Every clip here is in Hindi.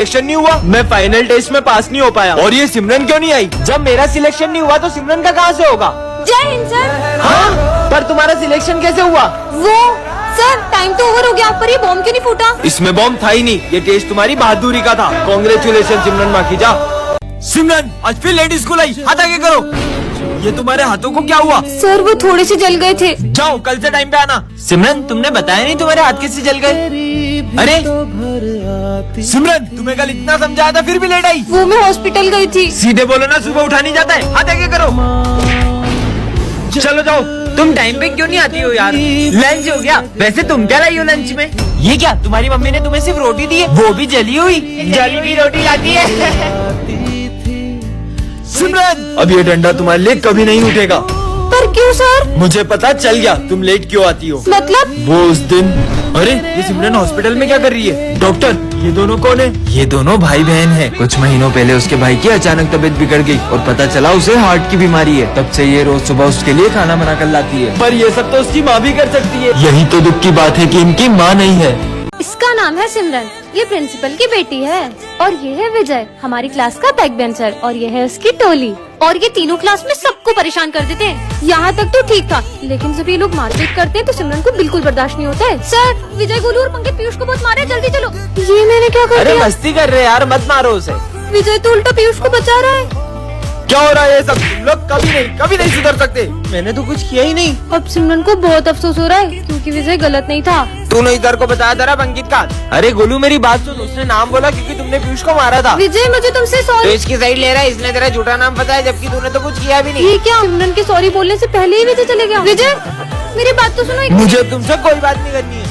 सिलेक्शन नहीं हुआ, मैं फाइनल टेस्ट में पास नहीं हो पाया। और ये सिमरन क्यों नहीं आई? जब मेरा सिलेक्शन नहीं हुआ तो सिमरन का कहाँ से होगा? जय हिंद सर। हाँ, पर तुम्हारा सिलेक्शन कैसे हुआ? वो सर टाइम तो ओवर हो गया, पर ये बॉम्ब क्यों नहीं फूटा? इसमें बॉम्ब था ही नहीं, ये टेस्ट तुम्हारी बहादुरी का था। कांग्रेचुलेशन सिमरन माखीजा। सिमरन आज फिर लेट स्कूल आई, हाथ आगे करो। ये तुम्हारे हाथों को क्या हुआ? सर वो थोड़े से जल गए थे। जाओ कल से टाइम पे आना। सिमरन तुमने बताया नहीं तुम्हारे हाथ कैसे जल गए? अरे सिमरन तुम्हें कल इतना समझाया था फिर भी लेट आई। वो मैं हॉस्पिटल गई थी। सीधे बोलो ना, सुबह उठा नहीं जाता है। हाथ आगे करो। चलो जाओ। तुम टाइम पे क्यों नहीं आती हो यार? लंच हो गया। वैसे तुम क्या लाई हो लंच में? ये क्या तुम्हारी मम्मी ने तुम्हें सिर्फ रोटी दी है, वो भी जली हुई? जली हुई रोटी लाती है। सिमरन अब ये डंडा तुम्हारे लिए कभी नहीं उठेगा। पर क्यों सर? मुझे पता चल गया तुम लेट क्यों आती हो। मतलब? वो उस दिन। अरे ये सिमरन हॉस्पिटल में क्या कर रही है? डॉक्टर ये दोनों कौन है? ये दोनों भाई बहन हैं। कुछ महीनों पहले उसके भाई की अचानक तबीयत बिगड़ गई और पता चला उसे हार्ट की बीमारी है। तब से ये रोज सुबह उसके लिए खाना बना कर लाती है। पर ये सब तो उसकी माँ भी कर सकती है। यही तो दुख की बात है कि इनकी माँ नहीं है। इसका नाम है सिमरन, ये प्रिंसिपल की बेटी है। और ये है विजय, हमारी क्लास का बैक बेंचर। और ये है उसकी टोली। और ये तीनों क्लास में सबको परेशान कर देते हैं। यहाँ तक तो ठीक था, लेकिन जब ये लोग मारपीट करते हैं तो सिमरन को बिल्कुल बर्दाश्त नहीं होता है। सर विजय, गोलू और पंकज पीयूष को बहुत मारे, जल्दी चलो। ये मैंने क्या कर अरे दिया? मस्ती कर रहे यार, मत मारो उसे। विजय तो उल्टा पीयूष को बचा रहा है। क्या हो रहा है ये सब? तुम लोग कभी नहीं सुधर सकते। मैंने तो कुछ किया ही नहीं। अब सिमरन को बहुत अफसोस हो रहा है, क्योंकि विजय गलत नहीं था। तूने इधर को बताया था अंकित का। अरे गोलू मेरी बात सुन, उसने नाम बोला क्योंकि तुमने पीयूष को मारा था। विजय मुझे तुमसे तो सॉरी। इसकी साइड ले रहा है, इसने तेरा झूठा नाम बताया जबकि तूने तो कुछ किया भी नहीं। ये क्या? सिमरन के सॉरी बोलने से पहले ही विजय चले गया। विजय मेरी बात तो सुनो। मुझे तुमसे कोई बात नहीं करनी है।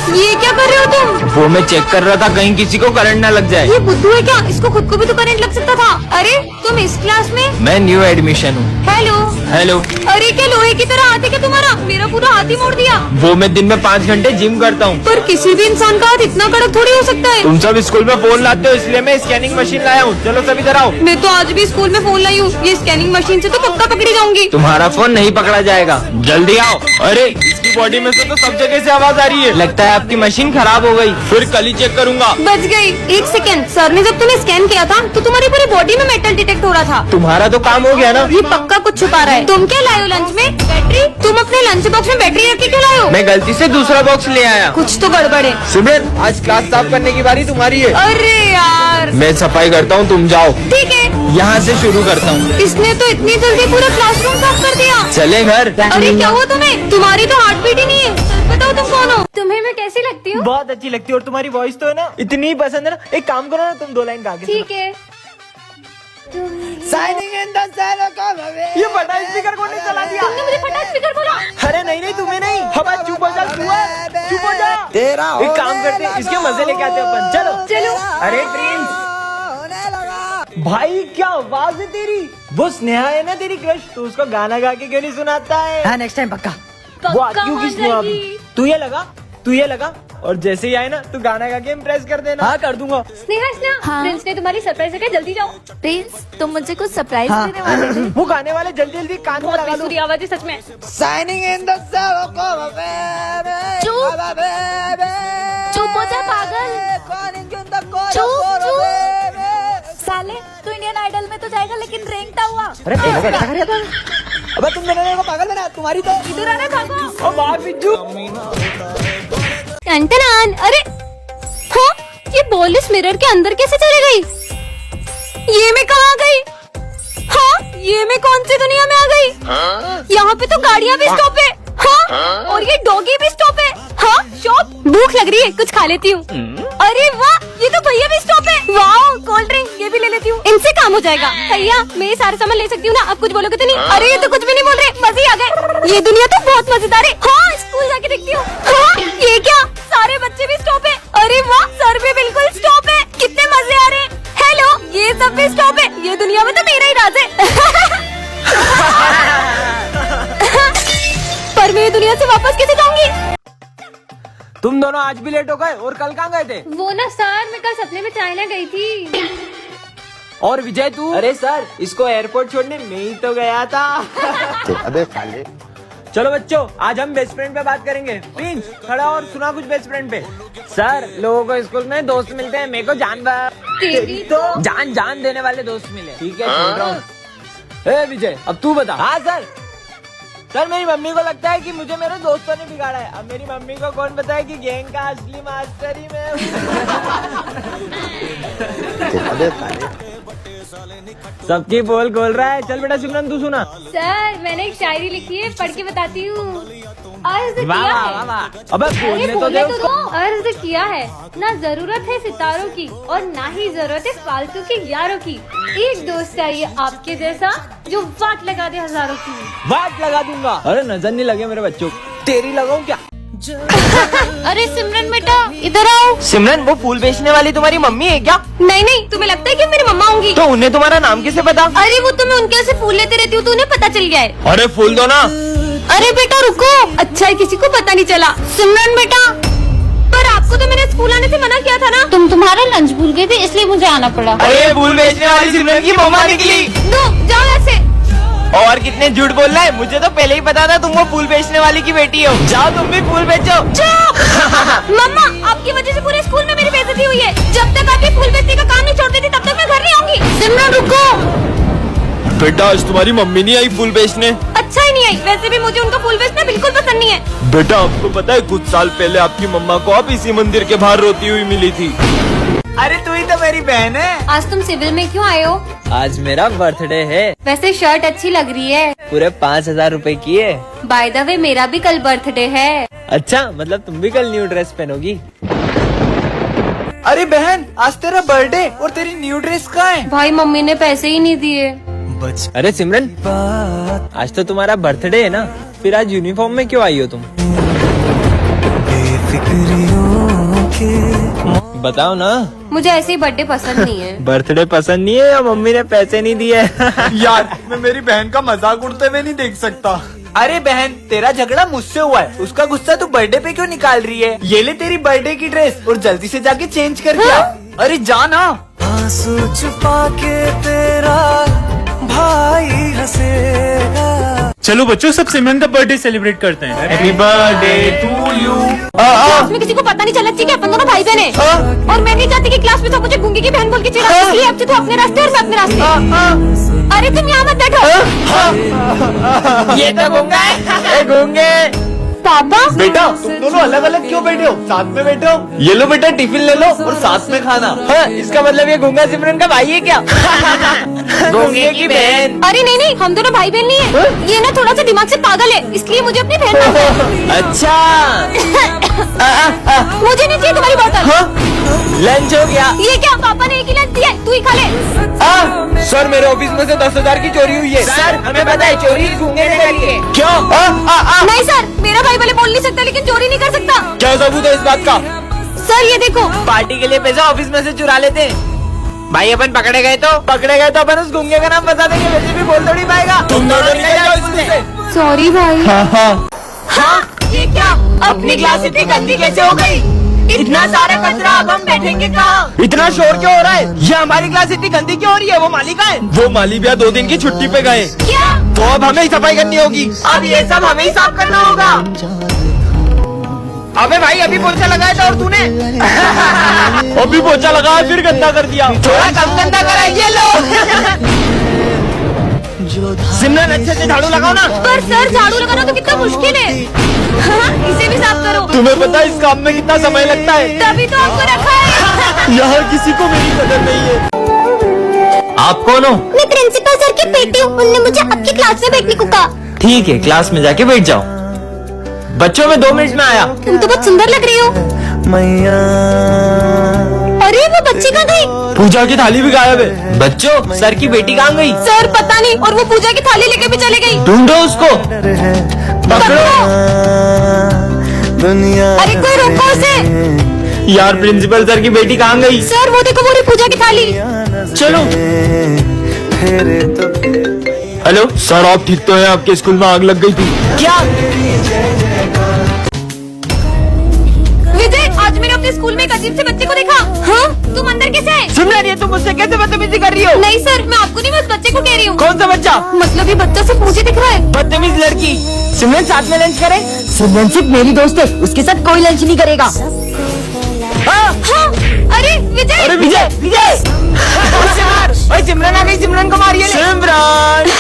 ये क्या कर रहे हो तुम? वो मैं चेक कर रहा था कहीं किसी को करंट ना लग जाए। ये बुद्धू है क्या? इसको खुद को भी तो करंट लग सकता था। अरे तुम इस क्लास में? मैं न्यू एडमिशन हूँ। Hello hello. अरे क्या लोहे की तरह हाथ है क्या तुम्हारा? मेरा पूरा हाथ ही मोड़ दिया। वो मैं दिन में 5 घंटे जिम करता हूँ। पर किसी भी इंसान का हाथ इतना कड़क थोड़ी हो सकता है। तुम सब स्कूल में फोन लाते हो इसलिए मैं स्कैनिंग मशीन लाया हूँ। चलो सब इधर आओ। मैं तो आज भी स्कूल में फोन लाई हूँ। ये स्कैनिंग मशीन से तो पक्का पकड़ी जाऊंगी। तुम्हारा फोन नहीं पकड़ा जाएगा, जल्दी आओ। अरे इसकी बॉडी में से तो सब जगह से आवाज आ रही है। लगता है आपकी मशीन खराब हो गई। फिर कल ही चेक करूंगा। बच गई। एक सेकंड, सर ने जब तुम्हें स्कैन किया था तो तुम्हारी पूरी बॉडी में मेटल डिटेक्ट हो रहा था। तुम्हारा तो काम हो गया ना। ये पक्का कुछ छुपा रहा है। तुम क्या लाए हो लंच में? बैटरी? तुम अपने लंच बॉक्स में बैटरी रख के क्यों लाए हो? मैं गलती से दूसरा बॉक्स ले आया। कुछ तो गड़बड़ है। सिमरन आज क्लास साफ करने की बारी तुम्हारी है। अरे यार। मैं सफाई करता हूँ, तुम जाओ। ठीक है, यहाँ से शुरू करता हूँ। इसने तो इतनी जल्दी पूरा क्लासरूम साफ कर दिया। चले घर। अरे क्या हुआ तुम्हें? तुम्हारी तो हार्ट बीट ही नहीं है। बताओ तुम कौन हो? तुम्हें मैं कैसी लगती हूँ? बहुत अच्छी लगती है और तुम्हारी वॉइस तो है ना इतनी पसंद है ना। एक काम करो ना, तुम 2 लाइन गा के ठीक है। साइनिंग इन द ये फटा स्पीकर कौन ने चला दिया? तुमने मुझे फटा स्पीकर बोला। अरे नहीं तुम्हें नहीं। हवा चुप हो जा, चुप हो जा। तेरा एक काम करते हैं, इसके मजे लेके आते हैं अपन। चलो चलो। अरे प्रिंस भाई क्या आवाज है तेरी। वो स्नेहा है ना तेरी क्रश, तो उसको गाना गा के क्यों नहीं सुनाता है? हाँ नेक्स्ट टाइम पक्का। वो आती होगी स्नेहा भी। तू ये लगा और जैसे ही आए ना तू गाना गा के इम्प्रेस कर देना। हाँ कर दूंगा। स्नेहा हाँ। प्रिंस ने तुम्हारी सरप्राइज है, जल्दी जाओ। प्रिंस तुम मुझे कुछ सरप्राइज हाँ। देने वाले थे। वो गाने वाले जल्दी जल्दी कान में बहुत लगा लो। बेसुरी आवाज है सच में। साइनिंग इन द चुप हो जा पागल। चुप। साले तू इंडियन आइडल में तो जाएगा लेकिन रैंक हुआ। अरे क्या कर रहा था? अबे तुम दोनों को पागल बना। तुम्हारी तो इधर आना भागो। ओ मार बिज्जू। टन। अरे हाँ, ये बॉल इस मिरर के अंदर कैसे चली गई? ये मैं कहाँ आ गई? हाँ, ये मैं कौन सी दुनिया में आ गई? यहाँ पे तो गाड़ियाँ भी स्टॉप है। हाँ, और ये डॉगी भी स्टॉप है। हाँ, शॉप। भूख लग रही है, कुछ खा लेती हूँ। अरे वाह, ये तो भैया भी स्टॉप है। वाह, कोल्ड ड्रिंक ये भी ले लेती हूँ, इनसे काम हो जाएगा। भैया मैं ये सारे सामान ले सकती हूँ ना? आप कुछ बोलोगे तो नहीं? अरे ये तो कुछ भी नहीं बोल रहे, मजे ही आ गए। ये दुनिया तो बहुत मजेदार है। हाँ, स्कूल जाके देखती हूँ। हाँ, ये क्या? सारे बच्चे भी स्टॉप है। अरे वाह, सर भी बिल्कुल स्टॉप है। कितने मजे आ रहे हैं। हेलो, ये सब भी स्टॉप है। ये दुनिया में तो मेरा ही राज है। पर मैं ये दुनिया से वापस कैसे जाऊंगी? तुम दोनों आज भी लेट हो गए और कल कहाँ गए थे? वो ना सर, मैं कल सपने में चाइना गई थी। और विजय तू? अरे सर इसको एयरपोर्ट छोड़ने में ही तो गया था। अबे साले चलो बच्चों, आज हम बेस्ट फ्रेंड पे बात करेंगे। प्रिंस खड़ा और सुना कुछ बेस्ट फ्रेंड पे। सर, लोगों को स्कूल में दोस्त मिलते हैं, मेरे को तेरी तो जान देने वाले दोस्त मिले। ठीक है, छोड़ रहा हूँ। विजय, अब तू बता। हाँ सर, मेरी मम्मी को लगता है कि मुझे मेरे दोस्तों ने बिगाड़ा है। अब मेरी मम्मी को कौन बताए कि गैंग का असली मास्टर ही मैं हूँ। सबकी बोल खोल रहा है। चल बेटा सिमरन, तू सुना। सर, मैंने एक शायरी लिखी है, पढ़ के बताती हूँ। अर्ज वाह किया वाह है। वाह। अबे अरे बोलने तो बोले दे तो उसको। दो। अर्ज किया है, ना जरूरत है सितारों की और ना ही जरूरत है फालतू के यारों की। एक दोस्त चाहिए आपके जैसा जो वाट लगा दे हजारों की। वाट लगा दूंगा। अरे नजर नहीं लगे मेरे बच्चों को। तेरी लगाऊं क्या? अरे सिमरन बेटा, इधर आओ। सिमरन, वो फूल बेचने वाली तुम्हारी मम्मी है क्या? नहीं नहीं, तुम्हें लगता है कि मेरी मम्मा होंगी? तो उन्हें तुम्हारा नाम कैसे पता? अरे वो तो मैं उनके से फूल लेते रहती हूँ, तो उन्हें पता चल गया है। अरे फूल दो ना। अरे बेटा रुको, अच्छा है किसी को पता नहीं चला। सिमरन बेटा, पर आपको तो मैंने स्कूल आने से मना किया था ना। तुम तुम्हारा लंच भूल गए थे, इसलिए मुझे आना पड़ा। अरे फूल बेचने वाली सिमरन की मम्मा निकली। दो, जाओ ऐसे। और कितने झूठ बोल रहा है, मुझे तो पहले ही पता था तुम वो फूल बेचने वाली की बेटी हो। जाओ तुम भी फूल बेचो। मम्मा, आपकी वजह से पूरे स्कूल में मेरी बेइज्जती हुई है। जब तक आप ये फूल बेचने का काम नहीं छोड़ देती, तब तक मैं घर नहीं आऊंगी। सिमरन रुको। बेटा, आज तुम्हारी मम्मी नहीं आई फूल बेचने? अच्छा ही नहीं आई। वैसे भी मुझे उनका फूल बेचना बिल्कुल पसंद नहीं है। बेटा, आपको पता है कुछ साल पहले आपकी मम्मा को आप इसी मंदिर के बाहर रोती हुई मिली थी। अरे तू ही तो मेरी बहन है। आज तुम सिविल में क्यों आए हो? आज मेरा बर्थडे है। वैसे शर्ट अच्छी लग रही है। पूरे 5,000 रुपए की है। बाय द वे, मेरा भी कल बर्थडे है। अच्छा, मतलब तुम भी कल न्यू ड्रेस पहनोगी? अरे बहन, आज तेरा बर्थडे और तेरी न्यू ड्रेस कहाँ है? भाई, मम्मी ने पैसे ही नहीं दिए। अरे सिमरन, आज तो तुम्हारा बर्थडे है ना, फिर आज यूनिफॉर्म में क्यों आई हो तुम? बताओ ना। मुझे ऐसे ही बर्थडे पसंद नहीं है। बर्थडे पसंद नहीं है या मम्मी ने पैसे नहीं दिए? यार, मैं मेरी बहन का मजाक उड़ते हुए नहीं देख सकता। अरे बहन, तेरा झगड़ा मुझसे हुआ है, उसका गुस्सा तू बर्थडे पे क्यों निकाल रही है? ये ले तेरी बर्थडे की ड्रेस और जल्दी से जाके चेंज कर दिया। अरे जा ना। आंसू छुपा के तेरा भाई हंसेगा। चलो बच्चों, सब सिमरन का बर्थडे सेलिब्रेट करते हैं। Happy birthday to you. Class में किसी को पता नहीं चला चाहिए कि अपन दोनों भाई बहन हैं। और मैं नहीं चाहती कि क्लास में सब मुझे गूंगी की बहन बोल के चिढ़ा। इसलिए अब से तू अपने रास्ते और मैं अपने रास्ते। अरे तुम यहाँ मत बैठो। ये तो गूंगा है। गूंगे। पापा, बेटा, तुम दोनों अलग अलग क्यों बैठे हो? साथ में बैठो। ये लो बेटा, टिफिन ले लो और साथ में खाना। हाँ, इसका मतलब ये गूंगा सिमरन का भाई है क्या? गूंगे की बहन। अरे नहीं नहीं, हम दोनों भाई बहन नहीं है। ये ना थोड़ा सा दिमाग से पागल है, इसलिए मुझे अपनी बहन मानता है। अच्छा। मुझे नहीं चाहिए तुम्हारी बोतल। लंच हो गया? ये क्या, पापा ने एक ही लंच दिया है, तू ही खा ले। सर, मेरे ऑफिस में से 10,000 की चोरी हुई है। सर, हमें पता है, चोरी गूंगे ने करी है। क्यों? नहीं सर, मेरा भाई भले बोल नहीं सकता लेकिन चोरी नहीं कर सकता। क्या सबूत है इस बात का? सर ये देखो। पार्टी के लिए पैसा ऑफिस में से चुरा लेते हैं। भाई, अपन पकड़े गए तो अपन उस गूंगे का नाम बता देंगे, वैसे भी बोल थोड़ी पाएगा। तुम दोनों निकल जाओ स्कूल से। सॉरी भाई। हाँ, ये क्या? अपनी क्लास इतनी गंदी कैसे हो गई? इतना सारा कचरा, अब हम बैठेंगे कहाँ? इतना शोर क्यों हो रहा है? ये हमारी क्लास इतनी गंदी क्यों हो रही है? वो माली कहाँ है? वो माली भैया 2 दिन की छुट्टी पे गए। क्या? तो अब हमें ही सफाई करनी होगी। अब ये सब हमें ही साफ करना होगा। अबे भाई, अभी पोछा लगाया था और तूने अभी पोछा लगाया फिर गंदा कर दिया। थोड़ा कम गंदा कराइए लो। सिमरन, अच्छे से झाड़ू लगाओ ना। पर सर, झाड़ू लगाना तो कितना मुश्किल है। हाँ, इसे भी साफ करो। तुम्हें पता है इस काम में कितना समय लगता है? तभी तो आपको रखा है। यहाँ किसी को मेरी कदर नहीं है। आप कौन हो? मैं प्रिंसिपल सर की बेटी हूँ, उन्होंने मुझे आपकी क्लास में बैठने को कहा। ठीक है, क्लास में जाके बैठ जाओ। बच्चों, में 2 मिनट में आया। तुम तो बहुत सुंदर लग रही हो। मैया अरे वो बच्ची कहाँ गई? पूजा की थाली भी गायब है। बच्चों, सर की बेटी कहाँ गई? सर पता नहीं, और वो पूजा की थाली लेके भी चले गई। ढूंढो उसको। पकड़ो। दुनिया। अरे कोई रोको उसे। यार, प्रिंसिपल सर की बेटी कहाँ गई? सर वो देखो, वो रही पूजा की थाली। चलो। फेरे तो हेलो सर, आप ठीक तो हैं? आपके स्कूल में आग लग गई थी क्या? विजय, आज मैंने अपने स्कूल में एक अजीब से बच्चे को देखा। हाँ? तुम अंदर कैसे आए? सिमरन, ये तुम मुझसे कैसे बदतमीजी कर रही हो? नहीं सर, मैं आपको नहीं, मैं उस बच्चे को कह रही हूँ। कौन सा बच्चा? मतलब ये बच्चा सिर्फ मुझे दिख रहा है। बदतमीज लड़की। सिमरन साथ में लंच करें? सिमरन सिर्फ मेरी दोस्त है, उसके साथ कोई लंच नहीं करेगा। हाँ, अरे विजय, अरे विजय विजय ओए सिमरन आ गई, सिमरन को मारिए। सिमरन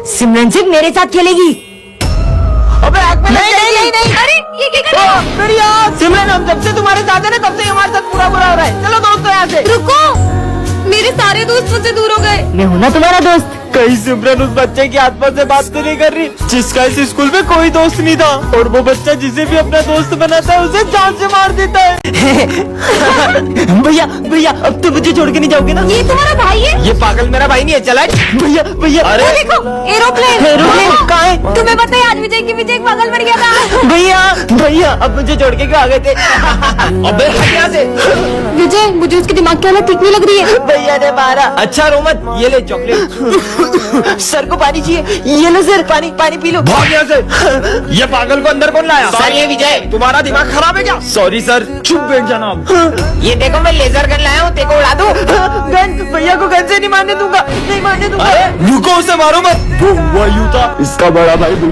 सिमरन सिर्फ मेरे साथ खेलेगी। अबे नहीं, अरे ये क्या कर रहे हो? सिमरन हम जब से तुम्हारे साथ है ना, तब से हमारे साथ पूरा बुरा हो रहा है। चलो दोस्तों यहाँ से। रुको, मेरे सारे दोस्त मुझसे दूर हो गए। मैं हूँ ना तुम्हारा दोस्त। कहीं सिमरन उस बच्चे की आत्मा से बात तो नहीं कर रही जिसका इस स्कूल में कोई दोस्त नहीं था, और वो बच्चा जिसे भी अपना दोस्त बनाता है उसे जान से मार देता है। भैया भैया अब तो मुझे छोड़ के नहीं जाओगे ना? ये तुम्हारा भाई है? ये पागल मेरा भाई नहीं है, चला। भैया भैया अरे वो देखो, एरोप्लेन। एरोप्लेन कहाँ है? तुम्हें पता है आज विजय की विजय एक पागल मर गया था। भैया भैया अब मुझे छोड़ के क्यों आ गए थे? अबे हट यहाँ से। विजय, मुझे उसकी दिमाग की हालत ठीक नहीं लग रही है। भैया ने मारा। अच्छा रो मत, ये ले चॉकलेट। सर को पानी चाहिए, ये लो सर, पानी पानी पी लो। भाग यहाँ से। ये पागल को अंदर कौन लाया? सर ये विजय। तुम्हारा दिमाग खराब है क्या? सॉरी सर, चुप बैठ जाना आप। ये देखो मैं लेजर गन लाया हूँ, तेको उड़ा दूं। गन भैया को गन से नहीं मारने दूंगा, नहीं मारने दूंगा। अरे रुको, उसे मारो मत। वो हुआ यूं था, इसका बड़ा भाई बिल्कुल